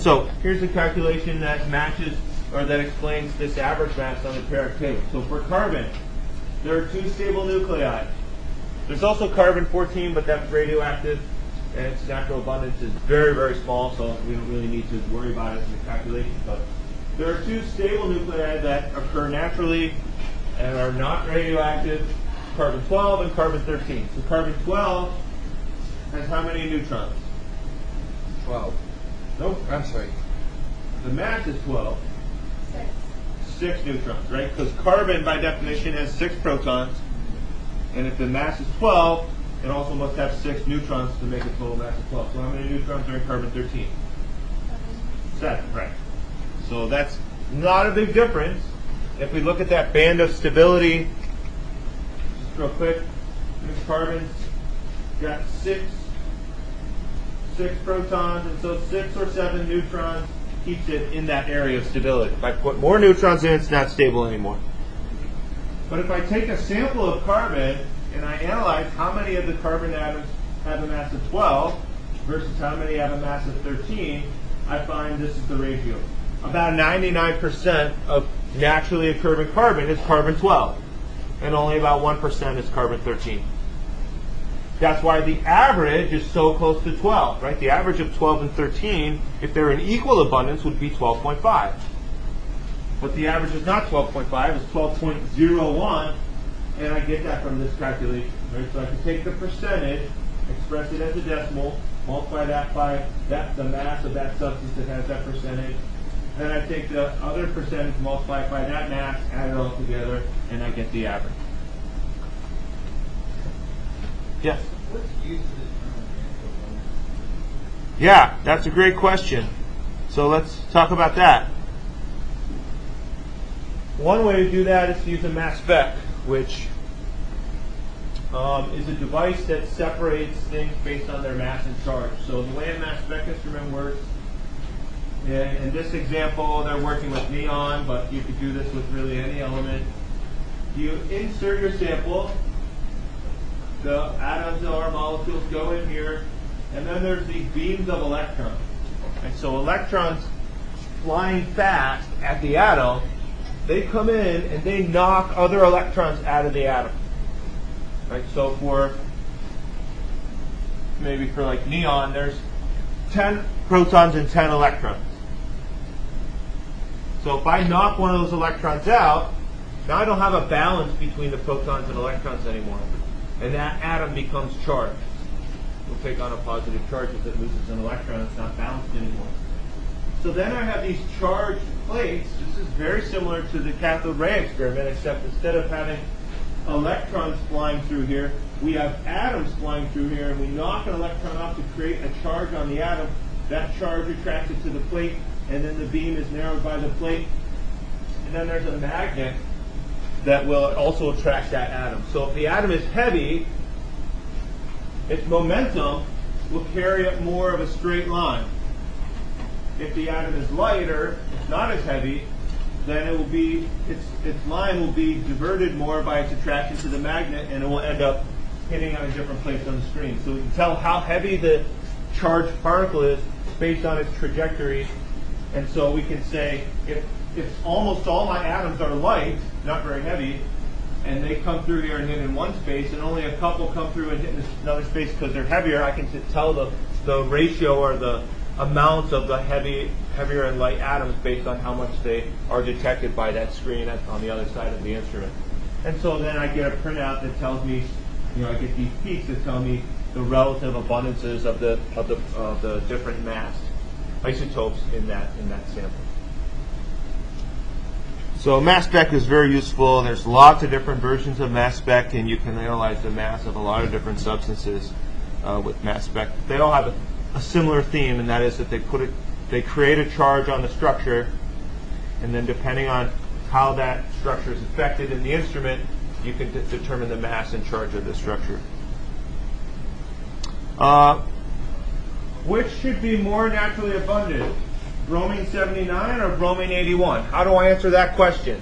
So here's the calculation that matches or that explains this average mass on the periodic table. So for carbon, there are 2 stable nuclei. There's also carbon-14, but that's radioactive, and its natural abundance is very, very small, so we don't really need to worry about it in the calculation. But there are 2 stable nuclei that occur naturally and are not radioactive, carbon-12 and carbon-13. So carbon-12 has how many neutrons? 12. Nope. I'm sorry. The mass is 12. 6 neutrons, right? Because carbon, by definition, has 6 protons. And if the mass is 12, it also must have 6 neutrons to make a total mass of 12. So how many neutrons are in carbon-13? 7, right. So that's not a big difference. If we look at that band of stability, just real quick, this carbon's got 6 protons, and so 6 or 7 neutrons keeps it in that area of stability. If I put more neutrons in, it's not stable anymore. But if I take a sample of carbon and I analyze how many of the carbon atoms have a mass of 12 versus how many have a mass of 13, I find this is the ratio. About 99% of naturally occurring carbon is carbon-12, and only about 1% is carbon-13. That's why the average is so close to 12, right? The average of 12 and 13, if they're in equal abundance, would be 12.5. But the average is not 12.5, it's 12.01, and I get that from this calculation, right? So I can take the percentage, express it as a decimal, multiply that by the mass of that substance that has that percentage. Then I take the other percentage, multiply it by that mass, add it all together, and I get the average. Yes? What's used to determine the natural abundance? Yeah, that's a great question. So let's talk about that. One way to do that is to use a mass spec, which is a device that separates things based on their mass and charge. So the way a mass spec instrument works, in this example, they're working with neon, but you could do this with really any element. You insert your sample. The atoms or molecules go in here, and then there's these beams of electrons. And so electrons flying fast at the atom, they come in and they knock other electrons out of the atom. Right? So maybe for like neon, there's 10 protons and 10 electrons. So if I knock one of those electrons out, now I don't have a balance between the protons and electrons anymore. And that atom becomes charged. It will take on a positive charge if it loses an electron. It's not balanced anymore. So then I have these charged plates. This is very similar to the cathode ray experiment, except instead of having electrons flying through here, we have atoms flying through here, and we knock an electron off to create a charge on the atom. That charge attracts it to the plate, and then the beam is narrowed by the plate. And then there's a magnet that will also attract that atom. So if the atom is heavy, its momentum will carry it more of a straight line. If the atom is lighter, it's not as heavy, then it will be its line will be diverted more by its attraction to the magnet, and it will end up hitting on a different place on the screen. So we can tell how heavy the charged particle is based on its trajectory. And so we can say if almost all my atoms are light, not very heavy, and they come through here and hit in one space, and only a couple come through and hit in another space because they're heavier, I can tell the ratio or the amount of the heavier and light atoms based on how much they are detected by that screen on the other side of the instrument. And so then I get a printout that tells me, I get these peaks that tell me the relative abundances of the different mass isotopes in that sample. So mass spec is very useful. There's lots of different versions of mass spec, and you can analyze the mass of a lot of different substances with mass spec. They all have a similar theme, and that is that they create a charge on the structure, and then depending on how that structure is affected in the instrument, you can determine the mass and charge of the structure. Which should be more naturally abundant, bromine 79 or bromine 81? How do I answer that question?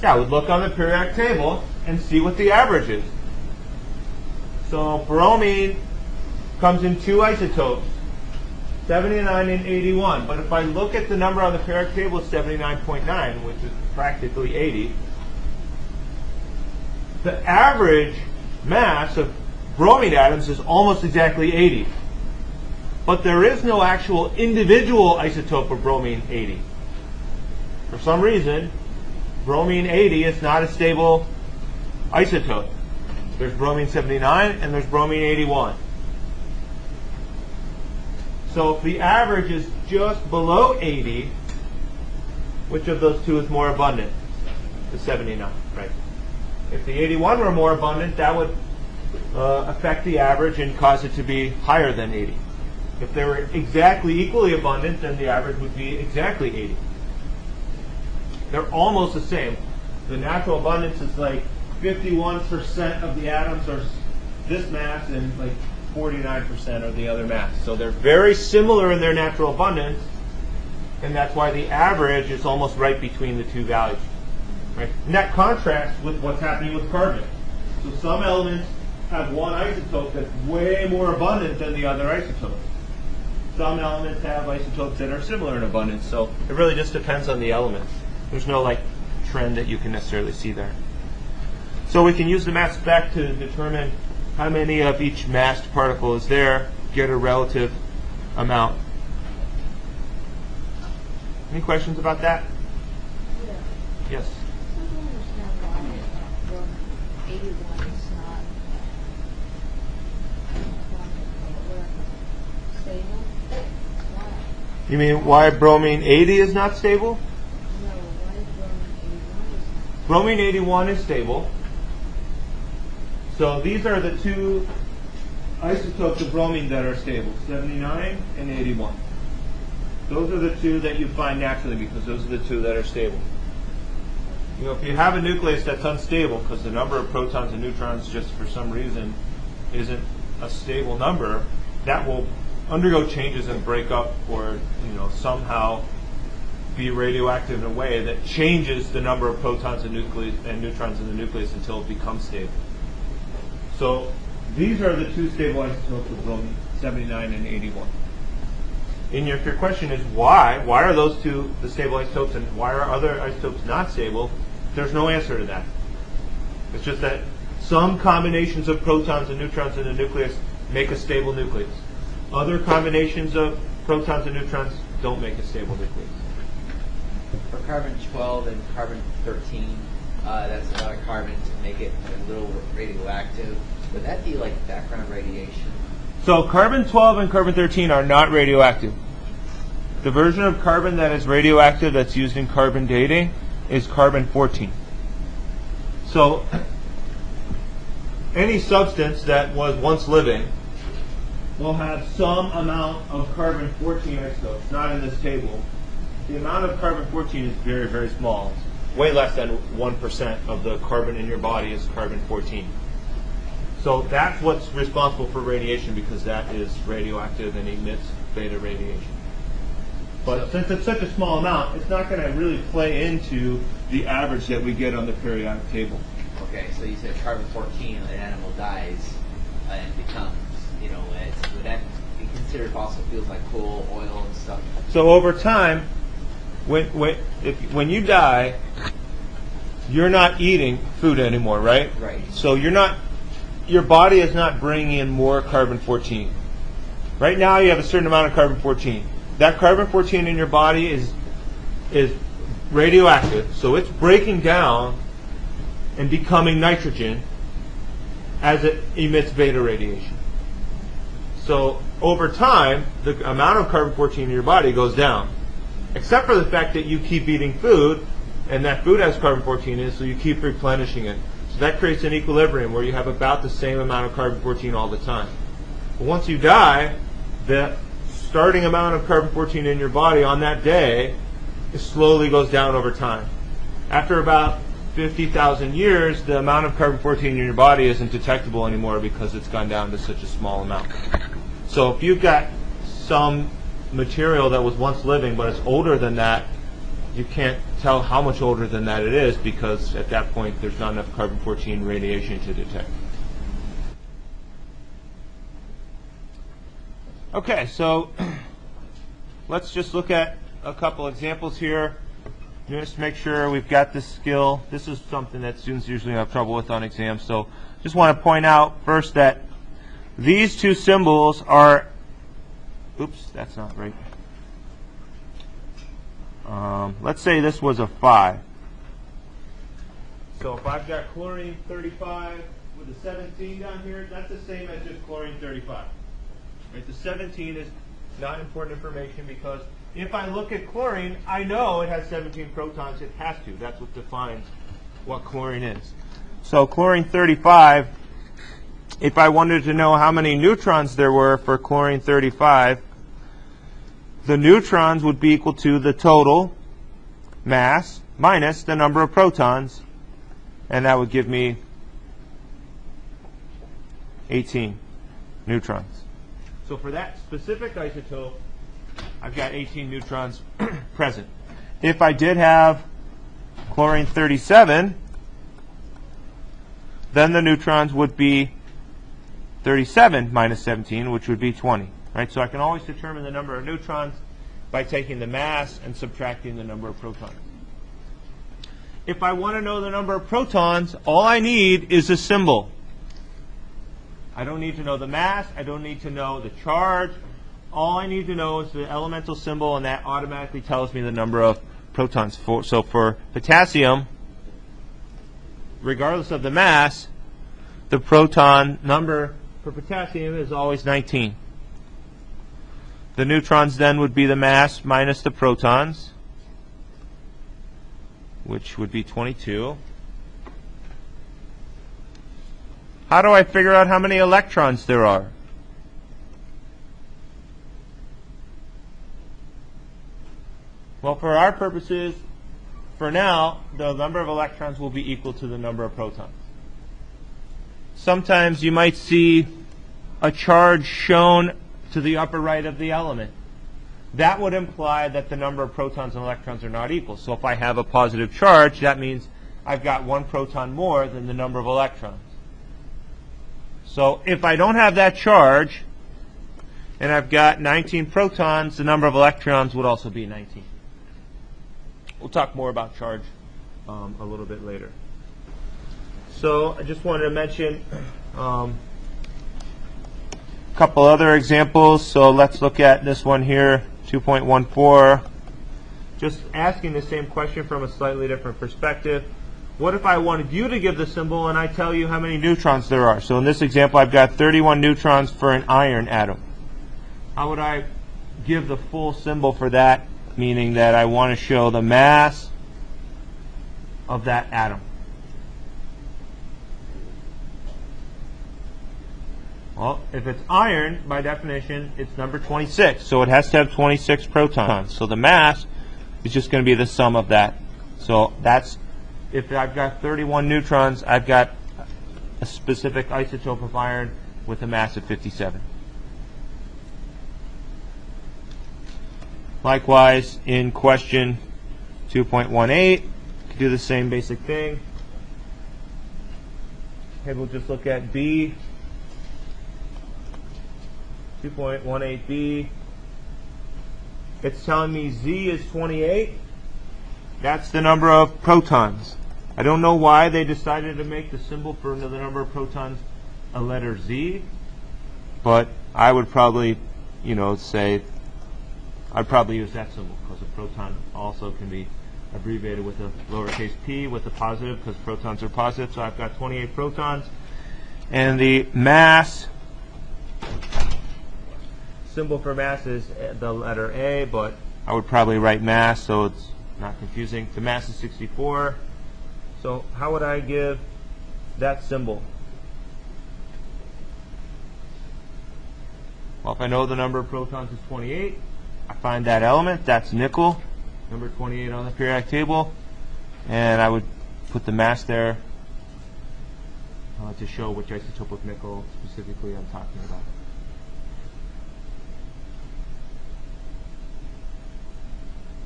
Yeah, I would look on the periodic table and see what the average is. So bromine comes in two isotopes, 79 and 81. But if I look at the number on the periodic table, it's 79.9, which is practically 80. The average mass of bromine atoms is almost exactly 80. But there is no actual individual isotope of bromine 80. For some reason, bromine 80 is not a stable isotope. There's bromine 79 and there's bromine 81. So if the average is just below 80, which of those two is more abundant? The 79, right? If the 81 were more abundant, that would affect the average and cause it to be higher than 80. If they were exactly equally abundant, then the average would be exactly 80. They're almost the same. The natural abundance is like 51% of the atoms are this mass and like 49% are the other mass. So they're very similar in their natural abundance, and that's why the average is almost right between the two values. Right? And that contrasts with what's happening with carbon. So some elements have one isotope that's way more abundant than the other isotope. Some elements have isotopes that are similar in abundance. So it really just depends on the elements. There's no like trend that you can necessarily see there. So we can use the mass spec to determine how many of each massed particle is there, get a relative amount. Any questions about that? Yeah. Yes. I don't understand why 81 is not stable. Why? You mean why bromine 80 is not stable? No, why is bromine 81 is not? Bromine 81 is stable. So these are the two isotopes of bromine that are stable, 79 and 81. Those are the two that you find naturally because those are the two that are stable. You know, if you have a nucleus that's unstable because the number of protons and neutrons just for some reason isn't a stable number, that will undergo changes and break up or somehow be radioactive in a way that changes the number of protons and neutrons in the nucleus until it becomes stable. So these are the two stable isotopes of bromine, 79 and 81. And if your question is why are those two the stable isotopes and why are other isotopes not stable, there's no answer to that. It's just that some combinations of protons and neutrons in the nucleus make a stable nucleus. Other combinations of protons and neutrons don't make a stable nucleus. For carbon 12 and carbon 13, that's a lot of carbon to make it a little radioactive. Would that be like background radiation? So carbon 12 and carbon 13 are not radioactive. The version of carbon that is radioactive that's used in carbon dating is carbon 14. So any substance that was once living will have some amount of carbon 14 isotopes, not in this table. The amount of carbon 14 is very, very small. It's way less than 1% of the carbon in your body is carbon 14. So that's what's responsible for radiation because that is radioactive and emits beta radiation. But since it's such a small amount, it's not going to really play into the average that we get on the periodic table. Okay, so you said carbon 14, an animal dies and becomes, would that be considered fossil fuels like coal, oil, and stuff? So over time, when you die, you're not eating food anymore, right? Right. So your body is not bringing in more carbon 14. Right now you have a certain amount of carbon 14. That carbon 14 in your body is radioactive, so it's breaking down and becoming nitrogen as it emits beta radiation. So over time, the amount of carbon 14 in your body goes down, except for the fact that you keep eating food, and that food has carbon 14 in it, so you keep replenishing it. So that creates an equilibrium where you have about the same amount of carbon 14 all the time. But once you die, the starting amount of carbon 14 in your body on that day slowly goes down over time. After about 50,000 years, the amount of carbon 14 in your body isn't detectable anymore because it's gone down to such a small amount. So if you've got some material that was once living but it's older than that, you can't tell how much older than that it is because at that point there's not enough carbon 14 radiation to detect. Okay, so let's just look at a couple examples here. Just make sure we've got this skill. This is something that students usually have trouble with on exams. So just want to point out first that these two symbols are, oops, that's not right. Let's say this was a 5. So if I've got chlorine 35 with a 17 down here, that's the same as just chlorine 35. Right? The 17 is not important information because if I look at chlorine, I know it has 17 protons. It has to. That's what defines what chlorine is. So chlorine 35, if I wanted to know how many neutrons there were for chlorine 35, the neutrons would be equal to the total mass minus the number of protons, and that would give me 18 neutrons. So for that specific isotope, I've got 18 neutrons present. If I did have chlorine 37, then the neutrons would be 37 minus 17, which would be 20. Right? So I can always determine the number of neutrons by taking the mass and subtracting the number of protons. If I want to know the number of protons, all I need is a symbol. I don't need to know the mass. I don't need to know the charge. All I need to know is the elemental symbol, and that automatically tells me the number of protons. So for potassium, regardless of the mass, the proton number for potassium is always 19. The neutrons then would be the mass minus the protons, which would be 22. How do I figure out how many electrons there are? Well, for our purposes, for now, the number of electrons will be equal to the number of protons. Sometimes you might see a charge shown to the upper right of the element. That would imply that the number of protons and electrons are not equal. So if I have a positive charge, that means I've got one proton more than the number of electrons. So if I don't have that charge, and I've got 19 protons, the number of electrons would also be 19. We'll talk more about charge a little bit later. So I just wanted to mention a couple other examples. So let's look at this one here, 2.14. Just asking the same question from a slightly different perspective. What if I wanted you to give the symbol and I tell you how many neutrons there are? So in this example, I've got 31 neutrons for an iron atom. How would I give the full symbol for that, meaning that I want to show the mass of that atom? Well, if it's iron, by definition, it's number 26. So it has to have 26 protons. So the mass is just going to be the sum of that. So that's, if I've got 31 neutrons, I've got a specific isotope of iron with a mass of 57. Likewise, in question 2.18, do the same basic thing. Okay, we'll just look at B. 2.18b. It's telling me Z is 28. That's the number of protons. I don't know why they decided to make the symbol for the number of protons a letter Z, but I would probably, say I'd probably use that symbol because a proton also can be abbreviated with a lowercase p with a positive because protons are positive. So I've got 28 protons, and the mass symbol for mass is the letter A, but I would probably write mass so it's not confusing. The mass is 64. So how would I give that symbol? Well, if I know the number of protons is 28, I find that element, that's nickel, number 28 on the periodic table, and I would put the mass there to show which isotope of nickel specifically I'm talking about.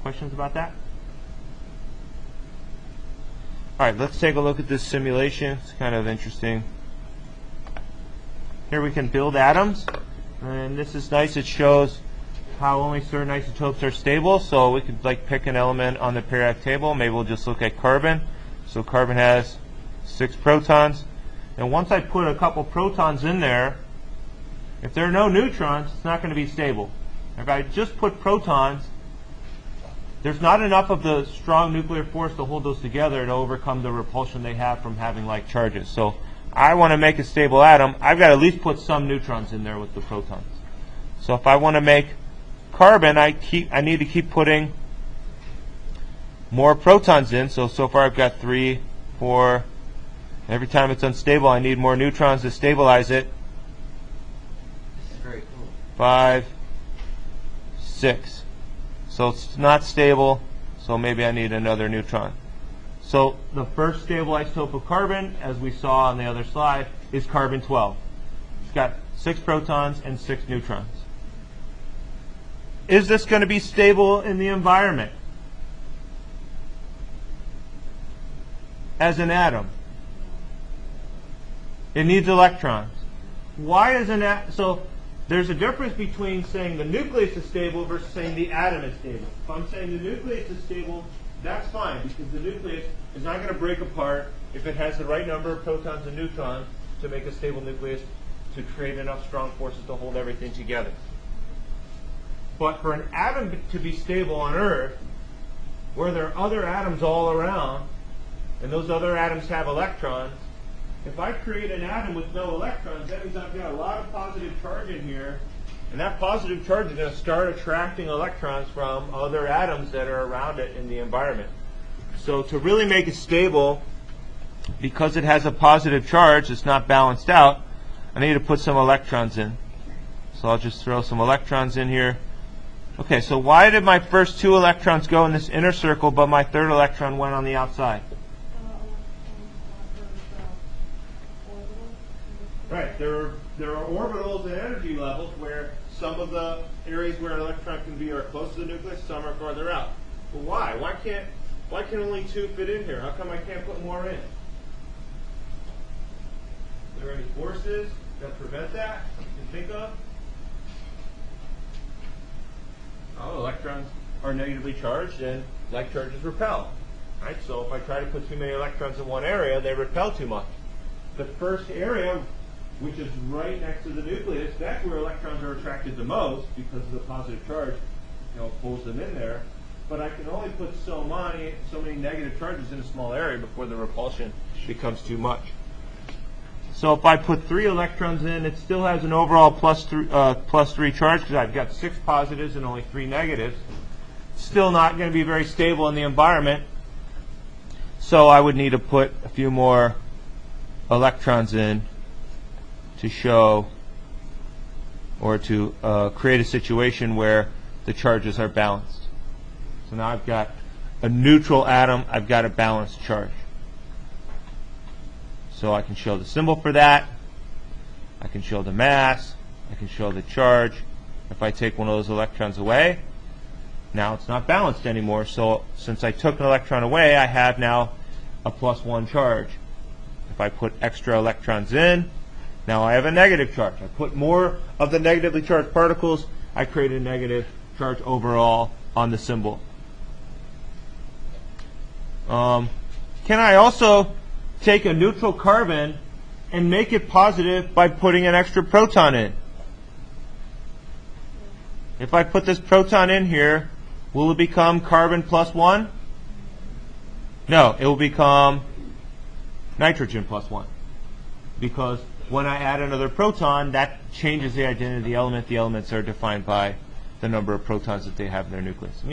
Questions about that? All right, let's take a look at this simulation. It's kind of interesting. Here we can build atoms. And this is nice. It shows how only certain isotopes are stable. So we could like pick an element on the periodic table. Maybe we'll just look at carbon. So carbon has 6 protons. And once I put a couple protons in there, if there are no neutrons, it's not going to be stable. If I just put protons, there's not enough of the strong nuclear force to hold those together to overcome the repulsion they have from having like charges. So I want to make a stable atom. I've got to at least put some neutrons in there with the protons. So if I want to make carbon, I need to keep putting more protons in. So far I've got 3, 4. Every time it's unstable, I need more neutrons to stabilize it. This is very cool. 5, 6. So it's not stable, so maybe I need another neutron. So the first stable isotope of carbon, as we saw on the other slide, is carbon-12. It's got 6 protons and 6 neutrons. Is this going to be stable in the environment as an atom? It needs electrons. Why is an atom? So there's a difference between saying the nucleus is stable versus saying the atom is stable. If I'm saying the nucleus is stable, that's fine, because the nucleus is not going to break apart if it has the right number of protons and neutrons to make a stable nucleus to create enough strong forces to hold everything together. But for an atom to be stable on Earth, where there are other atoms all around, and those other atoms have electrons, if I create an atom with no electrons, that means I've got a lot of positive charge in here, and that positive charge is going to start attracting electrons from other atoms that are around it in the environment. So to really make it stable, because it has a positive charge, it's not balanced out, I need to put some electrons in. So I'll just throw some electrons in here. Okay, so why did my first 2 electrons go in this inner circle, but my third electron went on the outside? Right, there are orbitals and energy levels where some of the areas where an electron can be are close to the nucleus, some are farther out. But why? Why can only 2 fit in here? How come I can't put more in? Are there any forces that prevent that you can think of? Oh, electrons are negatively charged and like charges repel. Right? So if I try to put too many electrons in one area, they repel too much. The first area, which is right next to the nucleus, that's where electrons are attracted the most because of the positive charge, pulls them in there. But I can only put so many negative charges in a small area before the repulsion becomes too much. So if I put 3 electrons in, it still has an overall plus 3 charge because I've got 6 positives and only 3 negatives. Still not going to be very stable in the environment. So I would need to put a few more electrons in to show or to create a situation where the charges are balanced. So now I've got a neutral atom, I've got a balanced charge. So I can show the symbol for that, I can show the mass, I can show the charge. If I take one of those electrons away, now it's not balanced anymore. So since I took an electron away, I have now a +1 charge. If I put extra electrons in, now I have a negative charge. I put more of the negatively charged particles, I create a negative charge overall on the symbol. Can I also take a neutral carbon and make it positive by putting an extra proton in? If I put this proton in here, will it become carbon +1? No, it will become nitrogen +1. Because when I add another proton, that changes the identity of the element. The elements are defined by the number of protons that they have in their nucleus.